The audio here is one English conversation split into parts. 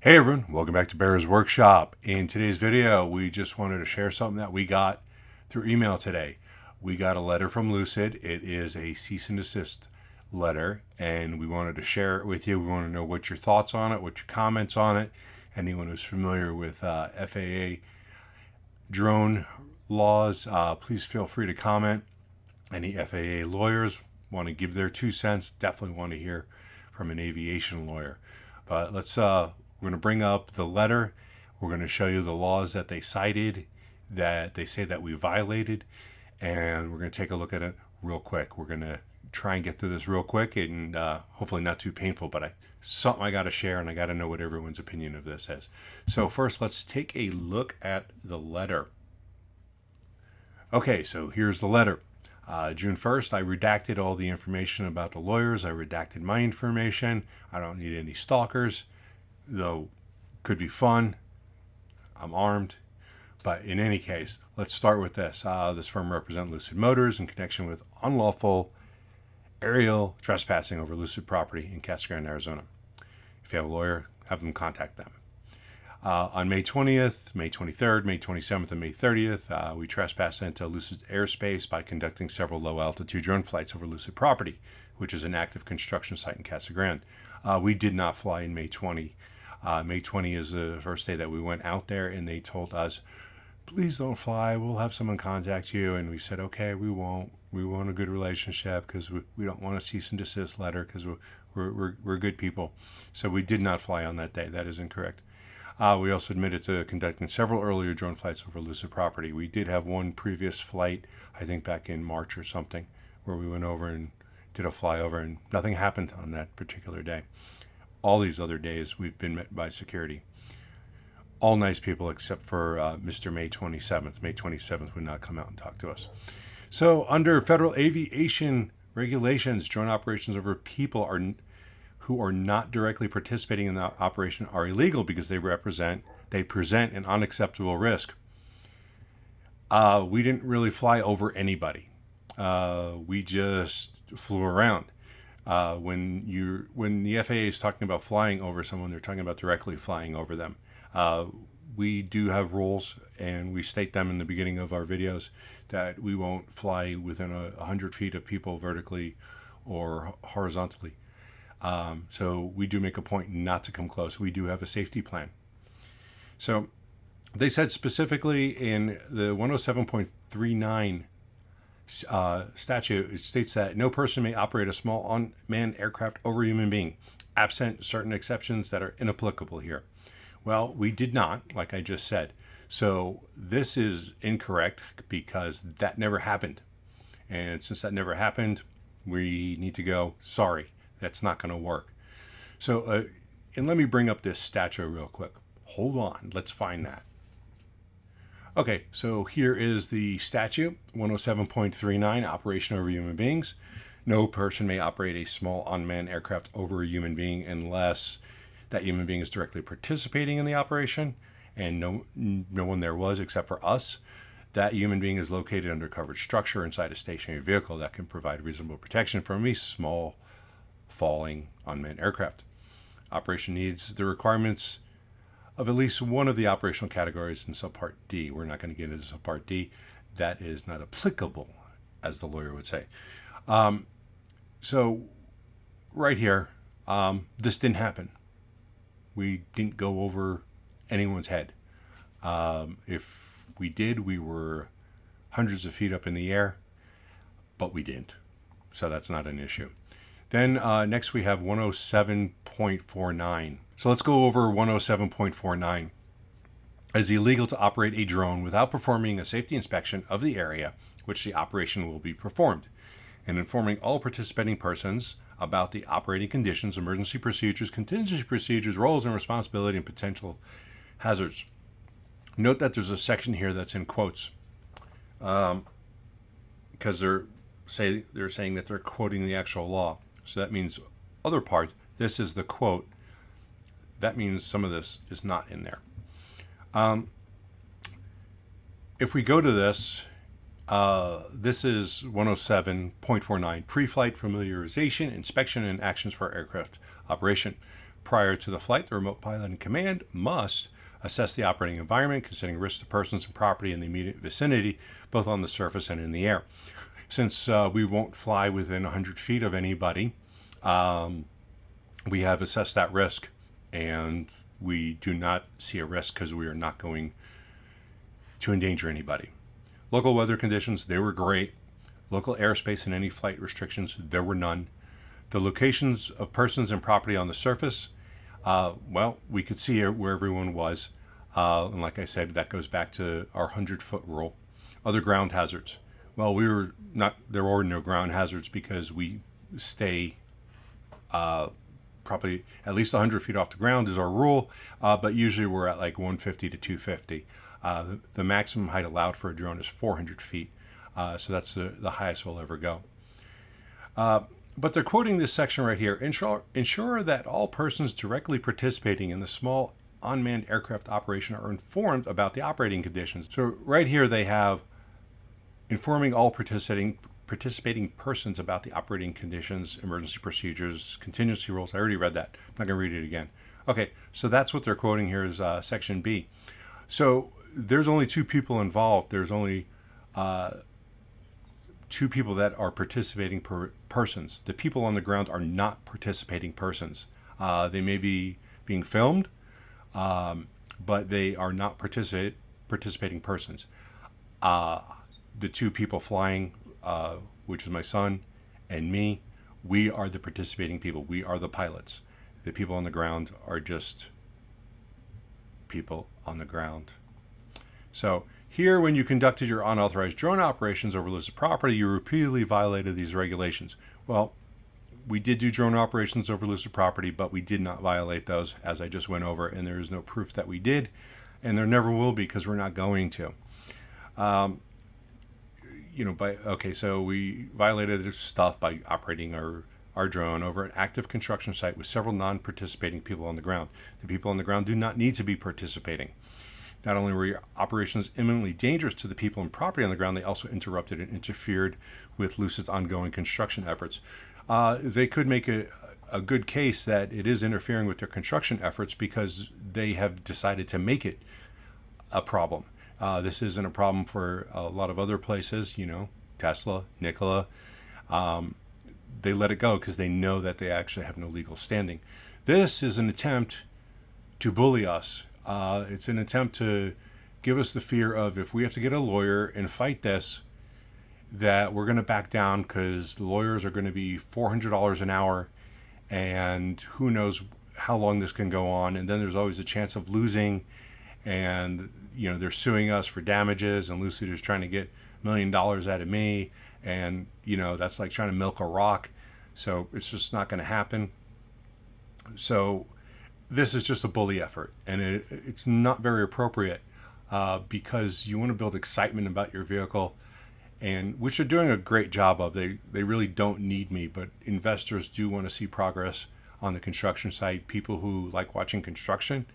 Hey everyone, welcome back to Bear's Workshop. In today's video, we just wanted to share something that we got through email today. We got a letter from Lucid. It is a cease and desist letter, and we wanted to share it with you. We want to know what your thoughts on it, what your comments on it. Anyone who's familiar with FAA drone laws, please feel free to comment. Any FAA lawyers want to give their 2 cents, definitely want to hear from an aviation lawyer. But we're going to bring up the letter. We're going to show you the laws that they cited, that they say that we violated, and we're going to take a look at it real quick. We're going to try and get through this real quick and hopefully not too painful, but something I got to share, and I got to know what everyone's opinion of this is. So first, let's take a look at the letter. Okay, so here's the letter. June 1st, I redacted all the information about the lawyers. I redacted my information. I don't need any stalkers, though could be fun. I'm armed. But in any case, let's start with this. This firm represents Lucid Motors in connection with unlawful aerial trespassing over Lucid property in Casa Grande, Arizona. If you have a lawyer, have them contact them. On May 20th, May 23rd, May 27th, and May 30th, we trespassed into Lucid airspace by conducting several low-altitude drone flights over Lucid property, which is an active construction site in Casa Grande. We did not fly in May 20. May 20 is the first day that we went out there, and they told us, please don't fly, we'll have someone contact you. And we said, okay, we won't. We want a good relationship because we don't want a cease and desist letter because we're good people. So we did not fly on that day. That is incorrect. We also admitted to conducting several earlier drone flights over Lucid property. We did have one previous flight, I think back in March or something, where we went over and did a flyover, and nothing happened on that particular day. All these other days, we've been met by security. All nice people except for Mr. May 27th. May 27th would not come out and talk to us. So under federal aviation regulations, drone operations over people who are not directly participating in the operation are illegal because they present an unacceptable risk. We didn't really fly over anybody. We just flew around. When the FAA is talking about flying over someone, they're talking about directly flying over them. We do have rules, and we state them in the beginning of our videos, that we won't fly within 100 feet of people vertically or horizontally. So we do make a point not to come close. We do have a safety plan. So they said specifically in the 107.39 statute, it states that no person may operate a small unmanned aircraft over a human being, absent certain exceptions that are inapplicable here. Well, we did not, like I just said. So this is incorrect because that never happened. And since that never happened, we need to go, sorry. That's not going to work. So, and let me bring up this statute real quick. Hold on, let's find that. Okay, so here is the statute, 107.39, operation over human beings. No person may operate a small unmanned aircraft over a human being unless that human being is directly participating in the operation, and no one there was except for us. That human being is located under covered structure inside a stationary vehicle that can provide reasonable protection from a small falling unmanned aircraft. Operation needs the requirements of at least one of the operational categories in subpart D. We're not going to get into subpart D. That is not applicable, as the lawyer would say. So right here, this didn't happen. We didn't go over anyone's head. If we did, we were hundreds of feet up in the air, but we didn't. So that's not an issue. Then next we have 107.49. So let's go over 107.49. It is illegal to operate a drone without performing a safety inspection of the area which the operation will be performed, and informing all participating persons about the operating conditions, emergency procedures, contingency procedures, roles and responsibility, and potential hazards. Note that there's a section here that's in quotes, because they're saying that they're quoting the actual law. So that means other parts. This is the quote. That means some of this is not in there. If we go to this, this is 107.49, pre-flight familiarization, inspection, and actions for aircraft operation. Prior to the flight, the remote pilot in command must assess the operating environment, considering risks to persons and property in the immediate vicinity, both on the surface and in the air. Since we won't fly within 100 feet of anybody, we have assessed that risk, and we do not see a risk because we are not going to endanger anybody. Local weather conditions, they were great. Local airspace and any flight restrictions, there were none. The locations of persons and property on the surface, well, we could see where everyone was. And like I said, that goes back to our 100-foot rule. Other ground hazards. Well, there were no ground hazards because we stay probably at least 100 feet off the ground is our rule, but usually we're at like 150 to 250. The maximum height allowed for a drone is 400 feet, so that's the highest we'll ever go. But they're quoting this section right here. Ensure that all persons directly participating in the small unmanned aircraft operation are informed about the operating conditions. So right here they have informing all participating persons about the operating conditions, emergency procedures, contingency rules. I already read that. I'm not going to read it again. Okay, so that's what they're quoting here is section B. So there's only two people involved. There's only two people that are participating persons. The people on the ground are not participating persons. They may be being filmed, but they are not participating persons. The two people flying, which is my son and me, we are the participating people. We are the pilots. The people on the ground are just people on the ground. So here, when you conducted your unauthorized drone operations over Lucid property, you repeatedly violated these regulations. Well, we did do drone operations over Lucid property, but we did not violate those, as I just went over, and there is no proof that we did, and there never will be because we're not going to. So we violated stuff by operating our drone over an active construction site with several non-participating people on the ground. The people on the ground do not need to be participating. Not only were your operations imminently dangerous to the people and property on the ground, they also interrupted and interfered with Lucid's ongoing construction efforts. They could make a good case that it is interfering with their construction efforts because they have decided to make it a problem. This isn't a problem for a lot of other places, Tesla, Nikola. They let it go because they know that they actually have no legal standing. This is an attempt to bully us. It's an attempt to give us the fear of if we have to get a lawyer and fight this, that we're going to back down because the lawyers are going to be $400 an hour, and who knows how long this can go on. And then there's always a chance of losing, and they're suing us for damages, and Lucid is trying to get $1 million out of me, and that's like trying to milk a rock. So it's just not going to happen. So this is just a bully effort, and it's not very appropriate because you want to build excitement about your vehicle, and which they're doing a great job of. They really don't need me, but investors do want to see progress on the construction site. People who like watching construction,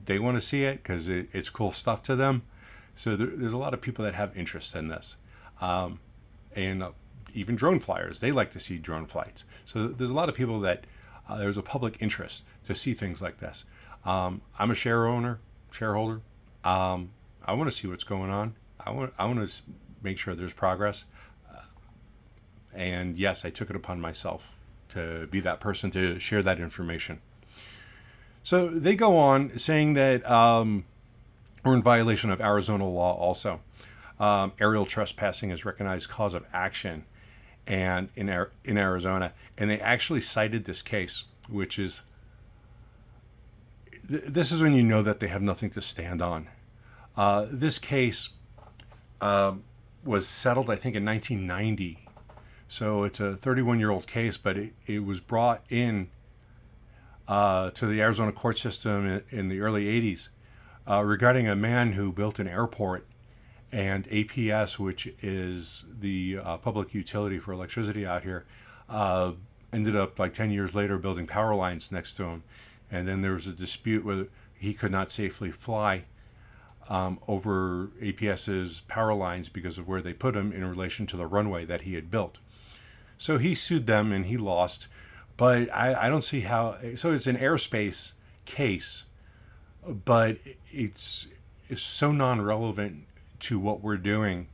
they want to see it because it's cool stuff to them. So there's a lot of people that have interest in this, and even drone flyers, they like to see drone flights. So there's a lot of people that there's a public interest to see things like this. I'm a shareholder. I want to see what's going on. I want to make sure there's progress. And yes, I took it upon myself to be that person to share that information. So they go on saying that we're in violation of Arizona law also. Aerial trespassing is recognized cause of action and in Arizona. And they actually cited this case, which is, this is when you know that they have nothing to stand on. This case was settled, I think, in 1990. So it's a 31-year-old case, but it was brought in to the Arizona court system in the early 80s regarding a man who built an airport, and APS, which is the public utility for electricity out here, ended up like 10 years later building power lines next to him. And then there was a dispute whether he could not safely fly over APS's power lines because of where they put him in relation to the runway that he had built. So he sued them and he lost, But I don't see how. So it's an airspace case, but it's so non-relevant to what we're doing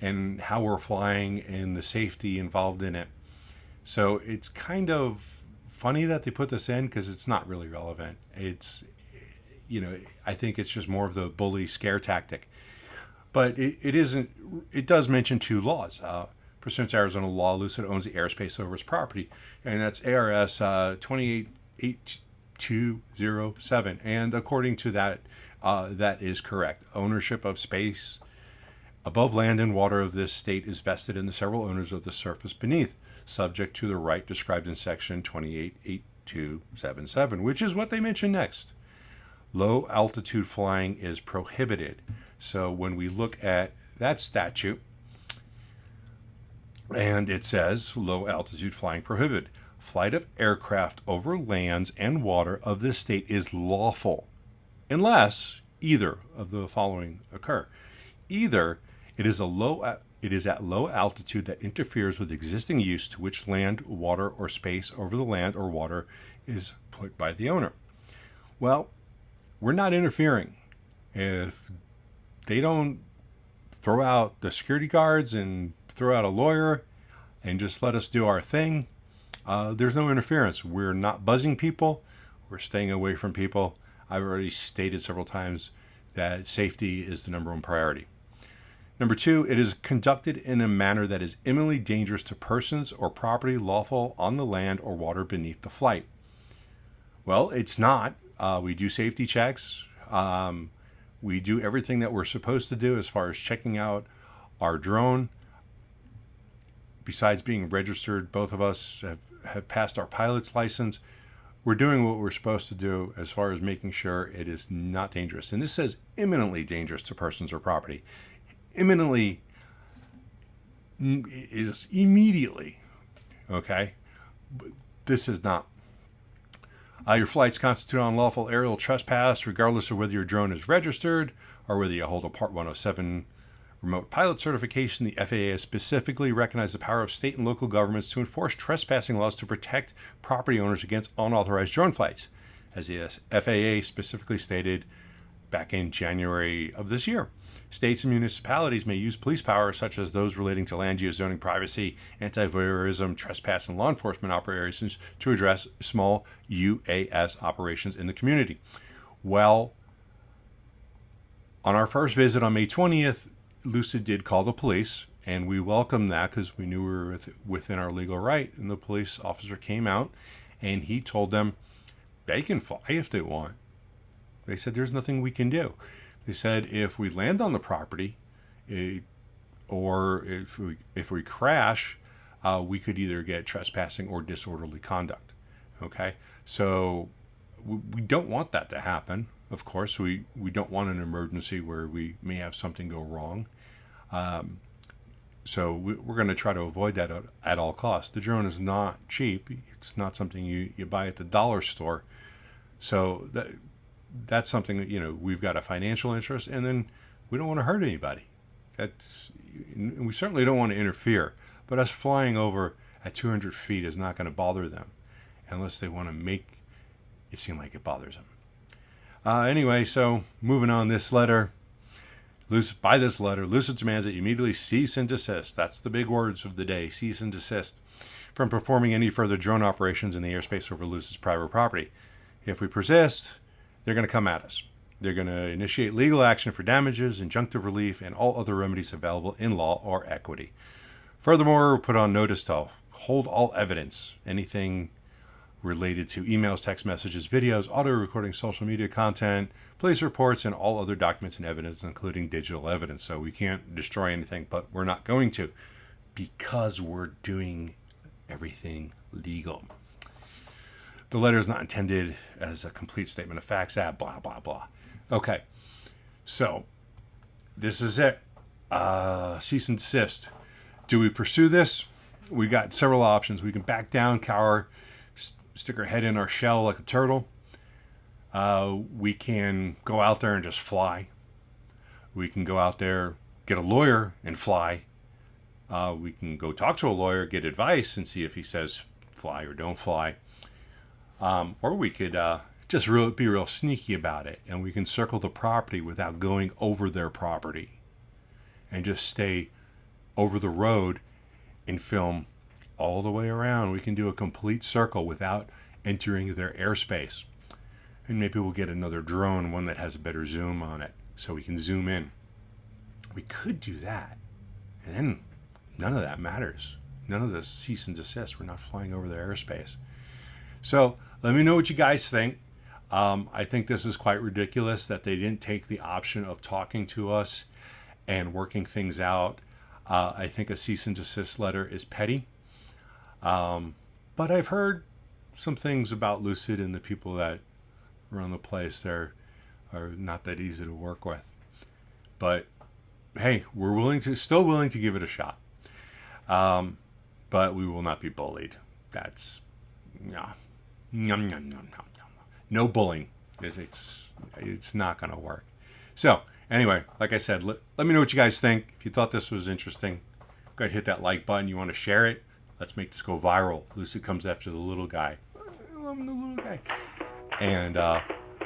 and how we're flying and the safety involved in it. So it's kind of funny that they put this in because it's not really relevant. It's, I think it's just more of the bully scare tactic. But it isn't. It does mention two laws. Pursuant to Arizona law, Lucid owns the airspace over its property, and that's ARS 2882207. And according to that, that is correct. Ownership of space above land and water of this state is vested in the several owners of the surface beneath, subject to the right described in section 2882277, which is what they mention next. Low altitude flying is prohibited. So when we look at that statute, and it says low altitude flying prohibited. Flight of aircraft over lands and water of this state is lawful unless either of the following occur. Either it is at low altitude that interferes with existing use to which land, water, or space over the land or water is put by the owner. Well, we're not interfering. If they don't throw out the security guards and throw out a lawyer and just let us do our thing, there's no interference. We're not buzzing people. We're staying away from people. I've already stated several times that safety is the number one priority. Number two, it is conducted in a manner that is imminently dangerous to persons or property lawful on the land or water beneath the flight. Well, it's not. We do safety checks. We do everything that we're supposed to do as far as checking out our drone. Besides being registered, both of us have passed our pilot's license. We're doing what we're supposed to do as far as making sure it is not dangerous. And this says imminently dangerous to persons or property. Imminently is immediately, okay? But this is not. Your flights constitute unlawful aerial trespass regardless of whether your drone is registered or whether you hold a Part 107 remote pilot certification. The FAA has specifically recognized the power of state and local governments to enforce trespassing laws to protect property owners against unauthorized drone flights, as the FAA specifically stated back in January of this year. States and municipalities may use police powers such as those relating to land use, zoning, privacy, anti-voyeurism, trespass, and law enforcement operations to address small UAS operations in the community. Well, on our first visit on May 20th, Lucid did call the police, and we welcomed that because we knew we were within our legal right. And the police officer came out, and he told them they can fly if they want. They said there's nothing we can do. They said if we land on the property, or if we crash, we could either get trespassing or disorderly conduct. Okay, so we don't want that to happen. Of course, we don't want an emergency where we may have something go wrong. So we're going to try to avoid that at all costs. The drone is not cheap. It's not something you buy at the dollar store. So that's something that, we've got a financial interest, and then we don't want to hurt anybody. We certainly don't want to interfere. But us flying over at 200 feet is not going to bother them unless they want to make it seem like it bothers them. Anyway, so moving on, this letter, Lucid demands that you immediately cease and desist. That's the big words of the day, cease and desist, from performing any further drone operations in the airspace over Lucid's private property. If we persist, they're going to come at us. They're going to initiate legal action for damages, injunctive relief, and all other remedies available in law or equity. Furthermore, we'll put on notice to hold all evidence, anything related to emails, text messages, videos, audio recording, social media content, police reports, and all other documents and evidence, including digital evidence. So we can't destroy anything, but we're not going to, because we're doing everything legal. The letter is not intended as a complete statement of facts, blah, blah, blah. Okay, so this is it. Cease and desist. Do we pursue this? We got several options. We can back down, cower, stick our head in our shell like a turtle. We can go out there and just fly. We can go out there, get a lawyer and fly. We can go talk to a lawyer, get advice, and see if he says fly or don't fly. Or we could just be real sneaky about it, and we can circle the property without going over their property and just stay over the road and film all the way around. We can do a complete circle without entering their airspace. And maybe we'll get another drone, one that has a better zoom on it, so we can zoom in. We could do that. And then none of that matters. None of the cease and desist. We're not flying over their airspace. So let me know what you guys think. I think this is quite ridiculous that they didn't take the option of talking to us and working things out. I think a cease and desist letter is petty. But I've heard some things about Lucid and the people that run the place. They're are not that easy to work with. But hey, we're still willing to give it a shot. But we will not be bullied. That's no bullying. It's not going to work. So anyway, like I said, let me know what you guys think. If you thought this was interesting, go ahead, hit that like button. You want to share it? Let's make this go viral. Lucid comes after the little guy. I love the little guy. And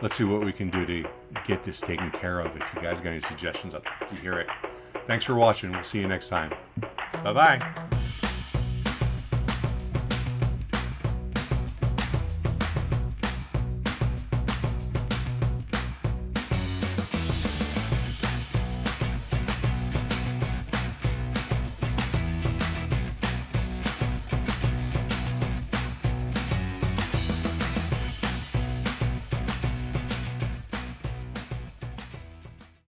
let's see what we can do to get this taken care of. If you guys got any suggestions, I'd love to hear it. Thanks for watching. We'll see you next time. Bye-bye.